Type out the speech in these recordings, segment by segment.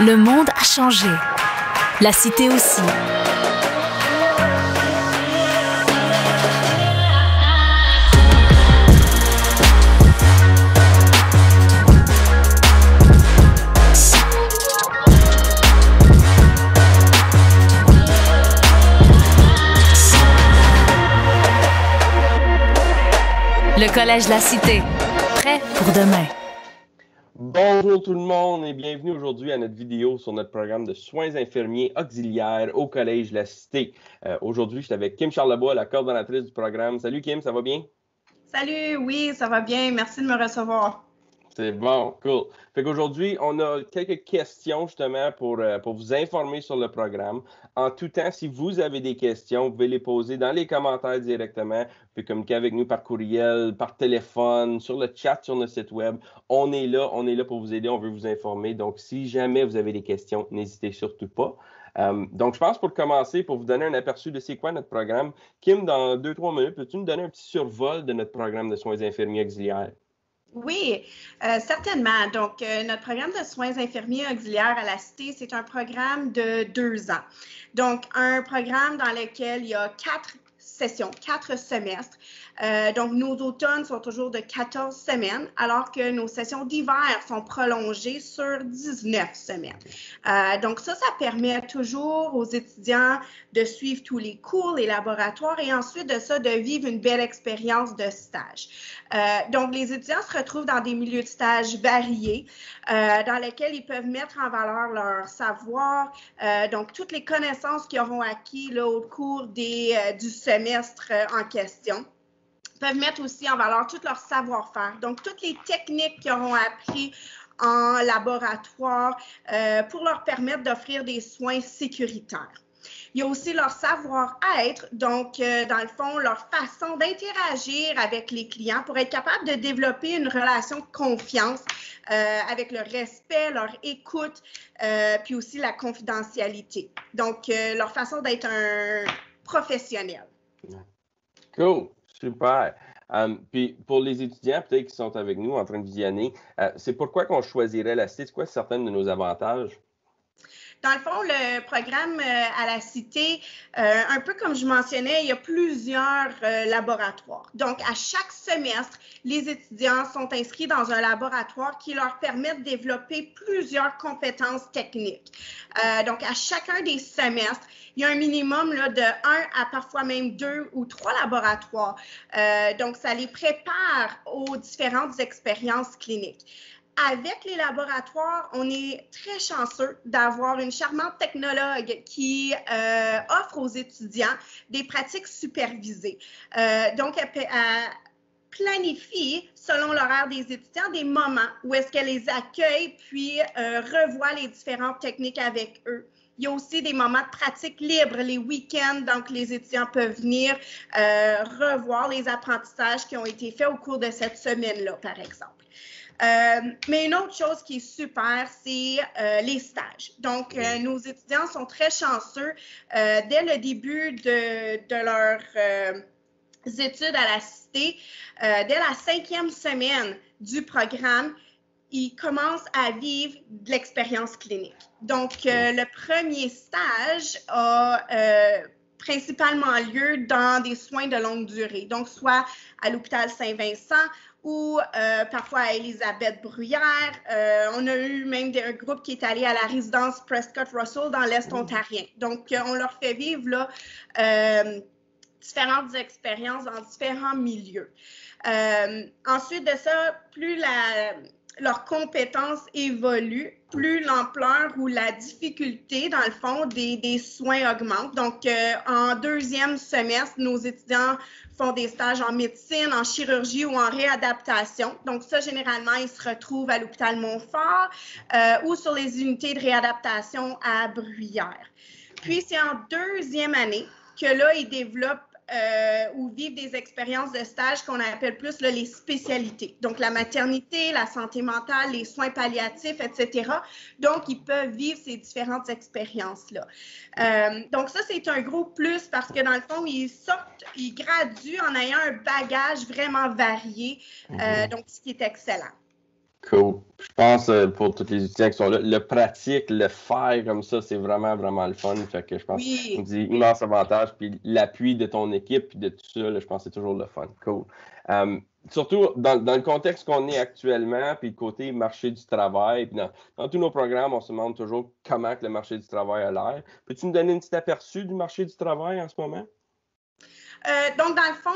Le monde a changé. La cité aussi. Le Collège La Cité. Prêt pour demain. Bonjour tout le monde et bienvenue aujourd'hui à notre vidéo sur notre programme de soins infirmiers auxiliaires au Collège La Cité. Aujourd'hui, je suis avec Kim Charlebois, la coordonnatrice du programme. Salut Kim, ça va bien? Salut, oui, ça va bien. Merci de me recevoir. C'est bon, cool. Fait qu'aujourd'hui, on a quelques questions justement pour vous informer sur le programme. En tout temps, si vous avez des questions, vous pouvez les poser dans les commentaires directement. Vous pouvez communiquer avec nous par courriel, par téléphone, sur le chat sur notre site web. On est là pour vous aider, on veut vous informer. Donc, si jamais vous avez des questions, n'hésitez surtout pas. Donc, je pense pour commencer, pour vous donner un aperçu de c'est quoi notre programme, Kim, dans 2-3 minutes, peux-tu nous donner un petit survol de notre programme de soins infirmiers auxiliaires? Oui, certainement. Donc, notre programme de soins infirmiers auxiliaires à la Cité, c'est un programme de 2 ans. Donc, un programme dans lequel il y a 4 sessions, 4 semestres. Donc, nos automnes sont toujours de 14 semaines, alors que nos sessions d'hiver sont prolongées sur 19 semaines. Donc, ça permet toujours aux étudiants de suivre tous les cours, les laboratoires et ensuite de ça, de vivre une belle expérience de stage. Donc, les étudiants se retrouvent dans des milieux de stage variés, dans lesquels ils peuvent mettre en valeur leur savoir, donc toutes les connaissances qu'ils auront acquis là, au cours du semestre en question. Peuvent mettre aussi en valeur tout leur savoir-faire. Donc, toutes les techniques qu'ils auront appris en laboratoire pour leur permettre d'offrir des soins sécuritaires. Il y a aussi leur savoir-être, donc dans le fond, leur façon d'interagir avec les clients pour être capable de développer une relation de confiance avec le respect, leur écoute, puis aussi la confidentialité. Donc, leur façon d'être un professionnel. Cool, super. Puis pour les étudiants peut-être qui sont avec nous en train de visionner, c'est pourquoi qu'on choisirait la Cité? C'est quoi certains de nos avantages? Dans le fond, le programme à la Cité, un peu comme je mentionnais, il y a plusieurs laboratoires. Donc, à chaque semestre, les étudiants sont inscrits dans un laboratoire qui leur permet de développer plusieurs compétences techniques. Donc, à chacun des semestres, il y a un minimum là, de 1 à parfois même 2 ou 3 laboratoires. Donc, ça les prépare aux différentes expériences cliniques. Avec les laboratoires, on est très chanceux d'avoir une charmante technologue qui offre aux étudiants des pratiques supervisées. Donc, elle planifie, selon l'horaire des étudiants, des moments où est-ce qu'elle les accueille puis revoit les différentes techniques avec eux. Il y a aussi des moments de pratique libre, les week-ends, donc les étudiants peuvent venir revoir les apprentissages qui ont été faits au cours de cette semaine-là, par exemple. Mais une autre chose qui est super, c'est les stages. Donc, nos étudiants sont très chanceux dès le début de leurs études à la Cité. Dès la 5e semaine du programme, ils commencent à vivre de l'expérience clinique. Donc, le premier stage a principalement lieu dans des soins de longue durée, donc soit à l'hôpital Saint-Vincent ou parfois à Élisabeth-Bruyère. On a eu même un groupe qui est allé à la résidence Prescott-Russell dans l'Est ontarien. Donc, on leur fait vivre là, différentes expériences dans différents milieux. Ensuite de ça, plus leurs compétences évoluent, plus l'ampleur ou la difficulté, dans le fond, des soins augmente. Donc, en 2e semestre, nos étudiants font des stages en médecine, en chirurgie ou en réadaptation. Donc, ça, généralement, ils se retrouvent à l'hôpital Montfort ou sur les unités de réadaptation à Bruyère. Puis, c'est en 2e année que là, ils développent ou vivent des expériences de stage qu'on appelle plus là, les spécialités. Donc, la maternité, la santé mentale, les soins palliatifs, etc. Donc, ils peuvent vivre ces différentes expériences-là. Donc, ça, c'est un gros plus parce que, dans le fond, ils graduent en ayant un bagage vraiment varié, donc ce qui est excellent. Cool. Je pense pour tous les étudiants qui sont là, le pratique, le faire comme ça, c'est vraiment, vraiment le fun. Fait que je pense Oui. qu'on dit immense avantage. Puis l'appui de ton équipe puis de tout ça, là, je pense que c'est toujours le fun. Cool. Surtout dans le contexte qu'on est actuellement, puis le côté marché du travail, puis dans tous nos programmes, on se demande toujours comment que le marché du travail a l'air. Peux-tu nous donner un petit aperçu du marché du travail en ce moment? Donc, dans le fond,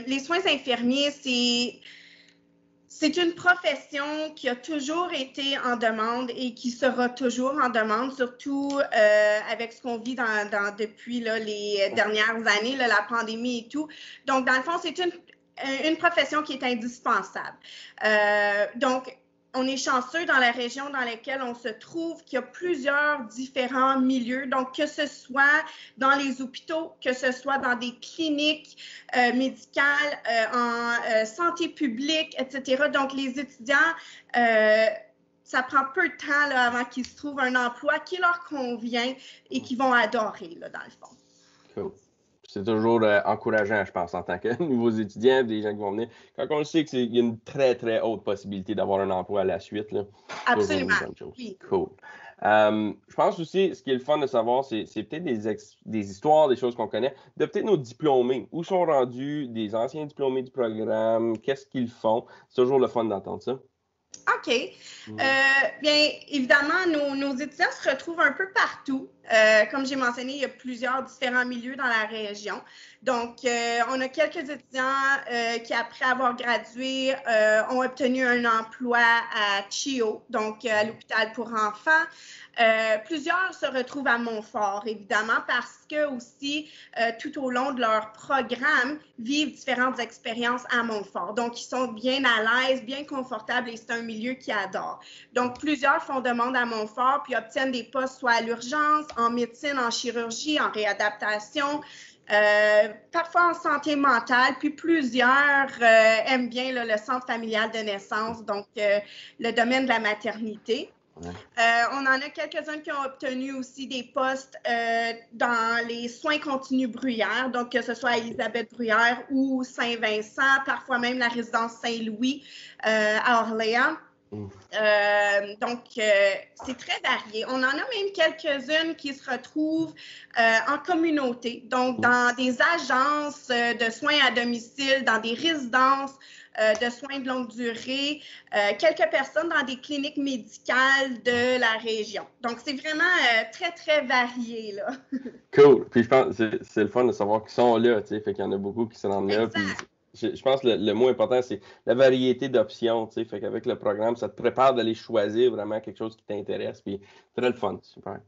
les soins infirmiers, c'est une profession qui a toujours été en demande et qui sera toujours en demande, surtout avec ce qu'on vit depuis là, les dernières années, là, la pandémie et tout. Donc, dans le fond, c'est une profession qui est indispensable. Donc, on est chanceux dans la région dans laquelle on se trouve qu'il y a plusieurs différents milieux. Donc, que ce soit dans les hôpitaux, que ce soit dans des cliniques médicales, en santé publique, etc. Donc, les étudiants, ça prend peu de temps là, avant qu'ils se trouvent un emploi qui leur convient et qu'ils vont adorer, là, dans le fond. Cool. C'est toujours encourageant, je pense, en tant que nouveaux étudiants, des gens qui vont venir. Quand on le sait qu'il y a une très, très haute possibilité d'avoir un emploi à la suite, là, absolument. C'est une bonne chose. Oui. Cool. Je pense aussi, ce qui est le fun de savoir, c'est peut-être des histoires, des choses qu'on connaît, de peut-être nos diplômés. Où sont rendus des anciens diplômés du programme? Qu'est-ce qu'ils font? C'est toujours le fun d'entendre ça. OK. Bien, évidemment, nos étudiants se retrouvent un peu partout. Comme j'ai mentionné, il y a plusieurs différents milieux dans la région. Donc, on a quelques étudiants qui, après avoir gradué, ont obtenu un emploi à CHIO, donc à l'hôpital pour enfants. Plusieurs se retrouvent à Montfort, évidemment, parce que aussi, tout au long de leur programme, vivent différentes expériences à Montfort. Donc, ils sont bien à l'aise, bien confortables et c'est un milieu qu'ils adorent. Donc, plusieurs font demande à Montfort puis obtiennent des postes soit à l'urgence, en médecine, en chirurgie, en réadaptation, parfois en santé mentale, puis plusieurs aiment bien là, le centre familial de naissance, donc le domaine de la maternité. On en a quelques-uns qui ont obtenu aussi des postes dans les soins continus Bruyère, donc que ce soit à Élisabeth Bruyère ou Saint-Vincent, parfois même la résidence Saint-Louis à Orléans. Donc, c'est très varié. On en a même quelques-unes qui se retrouvent en communauté, donc dans des agences de soins à domicile, dans des résidences de soins de longue durée, quelques personnes dans des cliniques médicales de la région. Donc, c'est vraiment très, très varié, là. Cool. Puis, je pense que c'est le fun de savoir qu'ils sont là, tu sais, fait qu'il y en a beaucoup qui se rendent là. Puis, je pense que le mot important, c'est la variété d'options, tu sais, fait qu'avec le programme, ça te prépare d'aller choisir vraiment quelque chose qui t'intéresse, puis très le fun, super.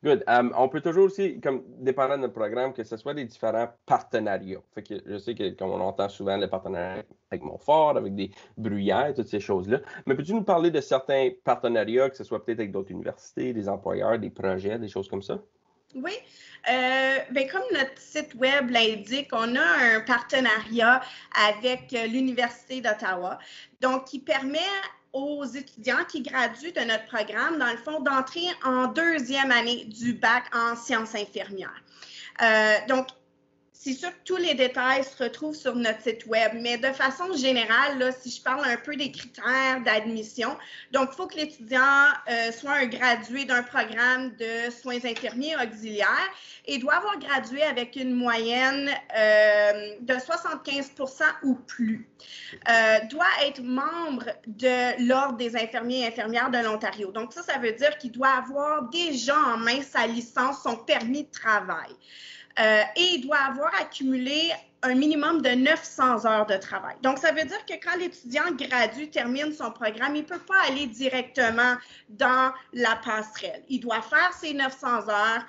Good. On peut toujours aussi, comme dépendant de notre programme, que ce soit des différents partenariats. Fait que je sais que, comme on entend souvent, le partenariat avec Montfort, avec des Bruyères, toutes ces choses-là. Mais peux-tu nous parler de certains partenariats, que ce soit peut-être avec d'autres universités, des employeurs, des projets, des choses comme ça? Oui, bien, comme notre site web l'indique, on a un partenariat avec l'Université d'Ottawa, donc qui permet aux étudiants qui graduent de notre programme, dans le fond, d'entrer en deuxième année du bac en sciences infirmières. Donc, c'est sûr que tous les détails se retrouvent sur notre site web, mais de façon générale, là, si je parle un peu des critères d'admission, donc il faut que l'étudiant soit un gradué d'un programme de soins infirmiers auxiliaires et doit avoir gradué avec une moyenne de 75% ou plus. Doit être membre de l'Ordre des infirmiers et infirmières de l'Ontario. Donc ça veut dire qu'il doit avoir déjà en main sa licence, son permis de travail. Et il doit avoir accumulé un minimum de 900 heures de travail. Donc, ça veut dire que quand l'étudiant gradue, termine son programme, il ne peut pas aller directement dans la passerelle. Il doit faire ses 900 heures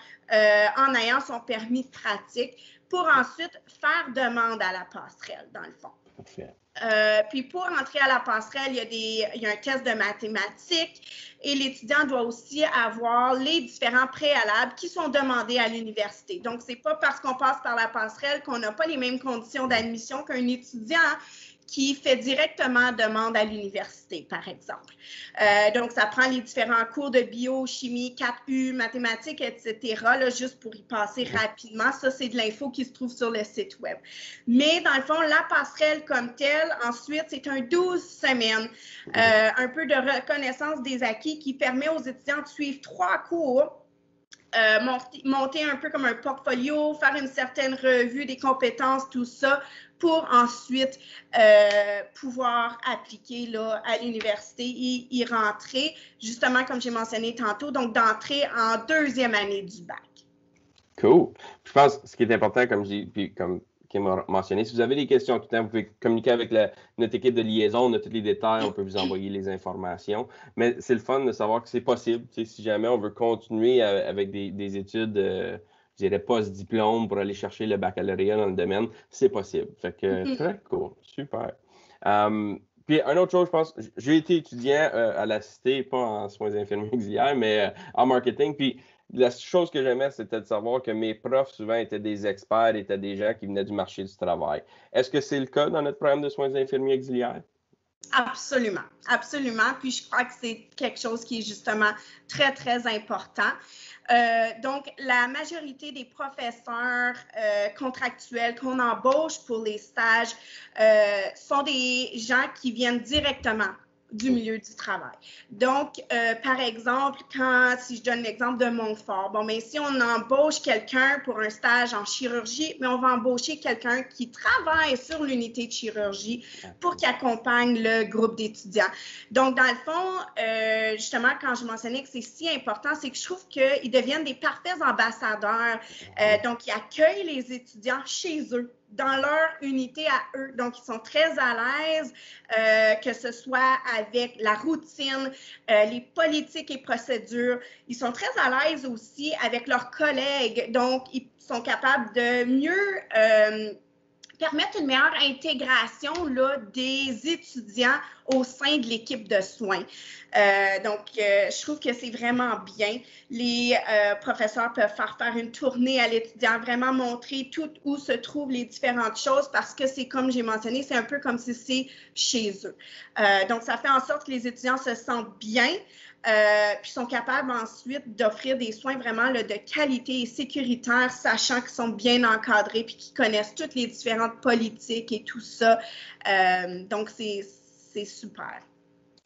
en ayant son permis de pratique pour ensuite faire demande à la passerelle, dans le fond. Parfait. Puis pour entrer à la passerelle, il y a un test de mathématiques et l'étudiant doit aussi avoir les différents préalables qui sont demandés à l'université. Donc, ce n'est pas parce qu'on passe par la passerelle qu'on n'a pas les mêmes conditions d'admission qu'un étudiant qui fait directement demande à l'université, par exemple. Donc, ça prend les différents cours de bio, chimie, 4U, mathématiques, etc., là, juste pour y passer rapidement. Ça, c'est de l'info qui se trouve sur le site web. Mais dans le fond, la passerelle comme telle, ensuite, c'est un 12 semaines, un peu de reconnaissance des acquis qui permet aux étudiants de suivre 3 cours. Monter un peu comme un portfolio, faire une certaine revue des compétences, tout ça, pour ensuite pouvoir appliquer là, à l'université et y rentrer, justement comme j'ai mentionné tantôt, donc d'entrer en 2e année du bac. Cool. Je pense que ce qui est important, comme Kim a mentionné, si vous avez des questions tout le temps, vous pouvez communiquer avec notre équipe de liaison, on a tous les détails, on peut vous envoyer les informations. Mais c'est le fun de savoir que c'est possible. Si jamais on veut continuer avec des études, je dirais post-diplôme pour aller chercher le baccalauréat dans le domaine, c'est possible. Fait que très cool. Super. Puis, une autre chose, je pense, j'ai été étudiant à la Cité, pas en soins infirmiers auxiliaires, mais en marketing. Puis, la chose que j'aimais, c'était de savoir que mes profs, souvent, étaient des experts, étaient des gens qui venaient du marché du travail. Est-ce que c'est le cas dans notre programme de soins infirmiers auxiliaires? Absolument, absolument. Puis je crois que c'est quelque chose qui est justement très, très important. Donc, la majorité des professeurs contractuels qu'on embauche pour les stages sont des gens qui viennent directement du milieu du travail. Donc, par exemple, si je donne l'exemple de Montfort, bon, mais si on embauche quelqu'un pour un stage en chirurgie, mais on va embaucher quelqu'un qui travaille sur l'unité de chirurgie pour qu'il accompagne le groupe d'étudiants. Donc, dans le fond, justement, quand je mentionnais que c'est si important, c'est que je trouve qu'ils deviennent des parfaits ambassadeurs. Donc, ils accueillent les étudiants chez eux, dans leur unité à eux. Donc, ils sont très à l'aise, que ce soit avec la routine, les politiques et procédures. Ils sont très à l'aise aussi avec leurs collègues. Donc, ils sont capables de mieux permettre une meilleure intégration là, des étudiants au sein de l'équipe de soins. Je trouve que c'est vraiment bien. Les professeurs peuvent faire une tournée à l'étudiant, vraiment montrer tout où se trouvent les différentes choses parce que c'est comme j'ai mentionné, c'est un peu comme si c'est chez eux. Donc, ça fait en sorte que les étudiants se sentent bien. Puis sont capables ensuite d'offrir des soins vraiment là, de qualité et sécuritaires, sachant qu'ils sont bien encadrés puis qu'ils connaissent toutes les différentes politiques et tout ça. Donc, c'est super.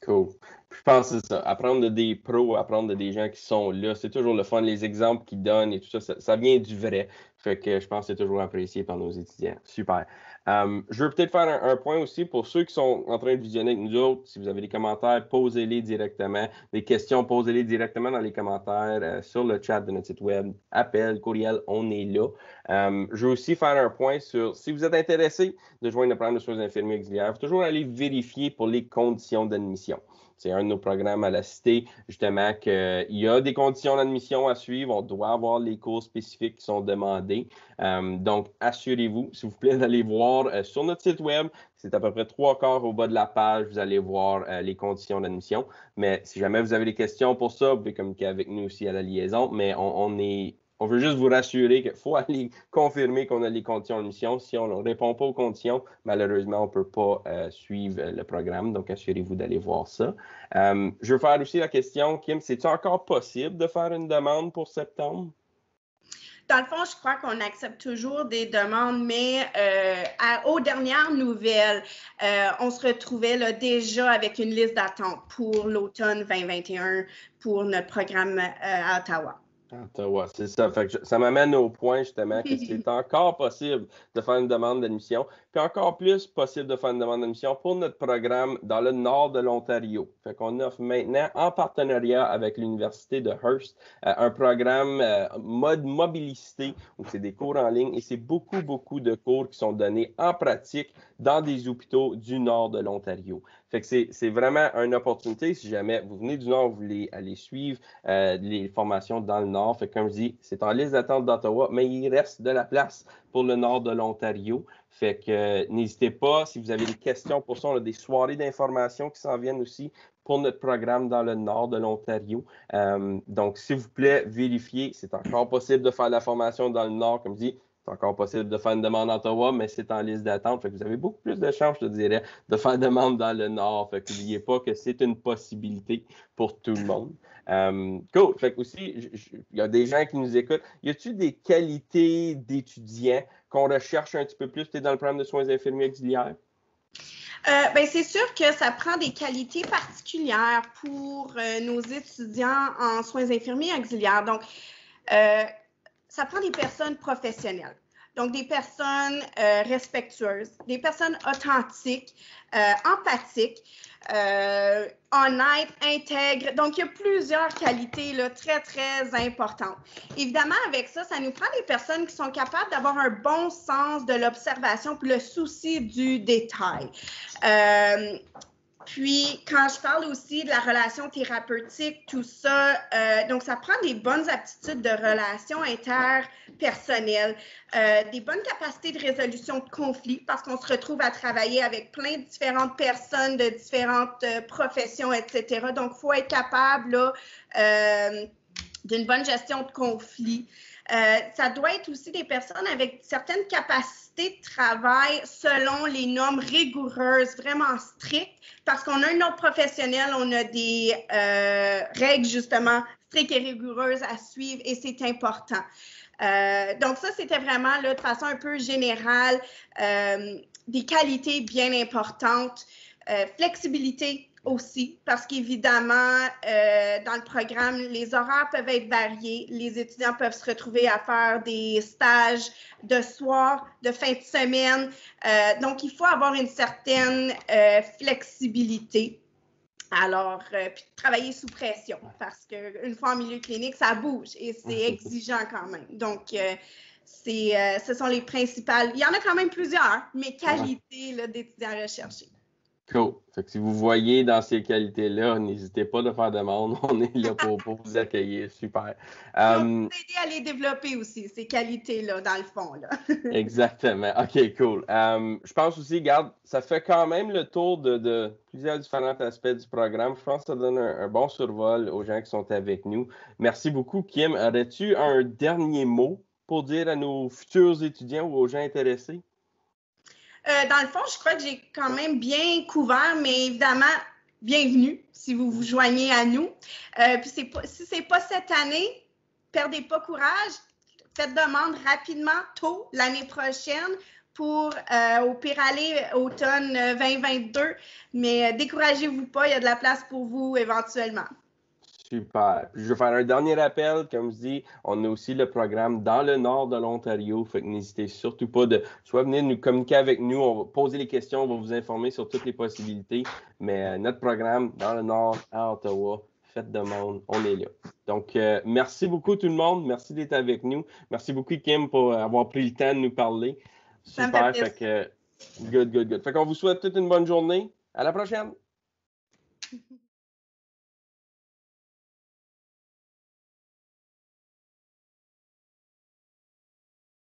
Cool. Je pense que c'est ça. Apprendre de des pros, apprendre de des gens qui sont là, c'est toujours le fun. Les exemples qu'ils donnent et tout ça, ça vient du vrai. Fait que je pense que c'est toujours apprécié par nos étudiants. Super. Je veux peut-être faire un point aussi pour ceux qui sont en train de visionner avec nous autres. Si vous avez des commentaires, posez-les directement. Des questions, posez-les directement dans les commentaires sur le chat de notre site web. Appel, courriel, on est là. Je veux aussi faire un point sur si vous êtes intéressé de joindre le programme de soins infirmiers auxiliaires, il faut toujours aller vérifier pour les conditions d'admission. C'est un de nos programmes à la Cité, justement, qu'il y a des conditions d'admission à suivre. On doit avoir les cours spécifiques qui sont demandés. Donc, assurez-vous, s'il vous plaît, d'aller voir sur notre site web. C'est à peu près 3/4 au bas de la page. Vous allez voir les conditions d'admission. Mais si jamais vous avez des questions pour ça, vous pouvez communiquer avec nous aussi à la liaison. Mais on veut juste vous rassurer qu'il faut aller confirmer qu'on a les conditions d'admission. Si on ne répond pas aux conditions, malheureusement, on ne peut pas suivre le programme. Donc, assurez-vous d'aller voir ça. Je veux faire aussi la question, Kim, c'est-il encore possible de faire une demande pour septembre? Dans le fond, je crois qu'on accepte toujours des demandes, mais aux dernières nouvelles, on se retrouvait là, déjà avec une liste d'attente pour l'automne 2021 pour notre programme à Ottawa. Ottawa, c'est ça. Fait que ça m'amène au point justement que c'est encore possible de faire une demande d'admission, puis encore plus possible de faire une demande d'admission pour notre programme dans le nord de l'Ontario. Fait qu'on offre maintenant en partenariat avec l'Université de Hearst un programme mode mobilicité où c'est des cours en ligne et c'est beaucoup de cours qui sont donnés en pratique dans des hôpitaux du nord de l'Ontario. Fait que c'est vraiment une opportunité si jamais vous venez du nord, vous voulez aller suivre les formations dans le nord. Fait que comme je dis, c'est en liste d'attente d'Ottawa, mais il reste de la place pour le nord de l'Ontario. Fait que n'hésitez pas, si vous avez des questions pour ça, on a des soirées d'information qui s'en viennent aussi pour notre programme dans le nord de l'Ontario. Donc, s'il vous plaît, vérifiez, c'est encore possible de faire la formation dans le nord, comme je dis. c'est encore possible de faire une demande à Ottawa, mais c'est en liste d'attente. Fait que vous avez beaucoup plus de chances, je te dirais, de faire demande dans le Nord. Fait que n'oubliez pas que c'est une possibilité pour tout le monde. Cool. Fait que aussi, il y a des gens qui nous écoutent. Y a-t-il des qualités d'étudiants qu'on recherche un petit peu plus dans le programme de soins infirmiers auxiliaires? Ben, c'est sûr que ça prend des qualités particulières pour nos étudiants en soins infirmiers auxiliaires. Donc, ça prend des personnes professionnelles. Donc, des personnes respectueuses, des personnes authentiques, empathiques, honnêtes, intègres. Donc, il y a plusieurs qualités là, très, très importantes. Évidemment, avec ça, ça nous prend des personnes qui sont capables d'avoir un bon sens de l'observation puis le souci du détail. Puis, quand je parle aussi de la relation thérapeutique, tout ça, donc ça prend des bonnes aptitudes de relations interpersonnelles, des bonnes capacités de résolution de conflits, parce qu'on se retrouve à travailler avec plein de différentes personnes de différentes professions, etc. Donc, il faut être capable là, d'une bonne gestion de conflits. Ça doit être aussi des personnes avec certaines capacités de travail selon les normes rigoureuses, vraiment strictes, parce qu'on a un ordre professionnel, on a des règles justement strictes et rigoureuses à suivre et c'est important. Donc ça, c'était vraiment là, de façon un peu générale des qualités bien importantes. Flexibilité aussi, parce qu'évidemment, dans le programme, les horaires peuvent être variés. Les étudiants peuvent se retrouver à faire des stages de soir, de fin de semaine. Donc, il faut avoir une certaine flexibilité. Alors, puis travailler sous pression, parce qu'une fois en milieu clinique, ça bouge et c'est exigeant quand même. Donc, ce sont les principales. Il y en a quand même plusieurs, mais qualités d'étudiants recherchés. Cool. Fait que si vous voyez dans ces qualités-là, n'hésitez pas de faire demande. On est là pour vous accueillir. Super. On peut aider à les développer aussi, ces qualités-là, dans le fond. Là. Exactement. OK, cool. Je pense aussi, regarde, ça fait quand même le tour de plusieurs différents aspects du programme. Je pense que ça donne un bon survol aux gens qui sont avec nous. Merci beaucoup, Kim. Aurais-tu un dernier mot pour dire à nos futurs étudiants ou aux gens intéressés? Dans le fond, je crois que j'ai quand même bien couvert, mais évidemment, bienvenue si vous vous joignez à nous. Puis si ce n'est pas cette année, perdez pas courage. Faites demande rapidement, tôt, l'année prochaine, pour au pire aller automne 2022. Mais découragez-vous pas, il y a de la place pour vous éventuellement. Super. Je vais faire un dernier appel. Comme je dis, on a aussi le programme dans le nord de l'Ontario. Fait que n'hésitez surtout pas de soit venir nous communiquer avec nous. On va poser les questions, on va vous informer sur toutes les possibilités. Mais notre programme dans le nord à Ottawa, faites demande, on est là. Donc, merci beaucoup tout le monde. Merci d'être avec nous. Merci beaucoup, Kim, pour avoir pris le temps de nous parler. Super. Fait que, good. Fait qu'on vous souhaite toute une bonne journée. À la prochaine.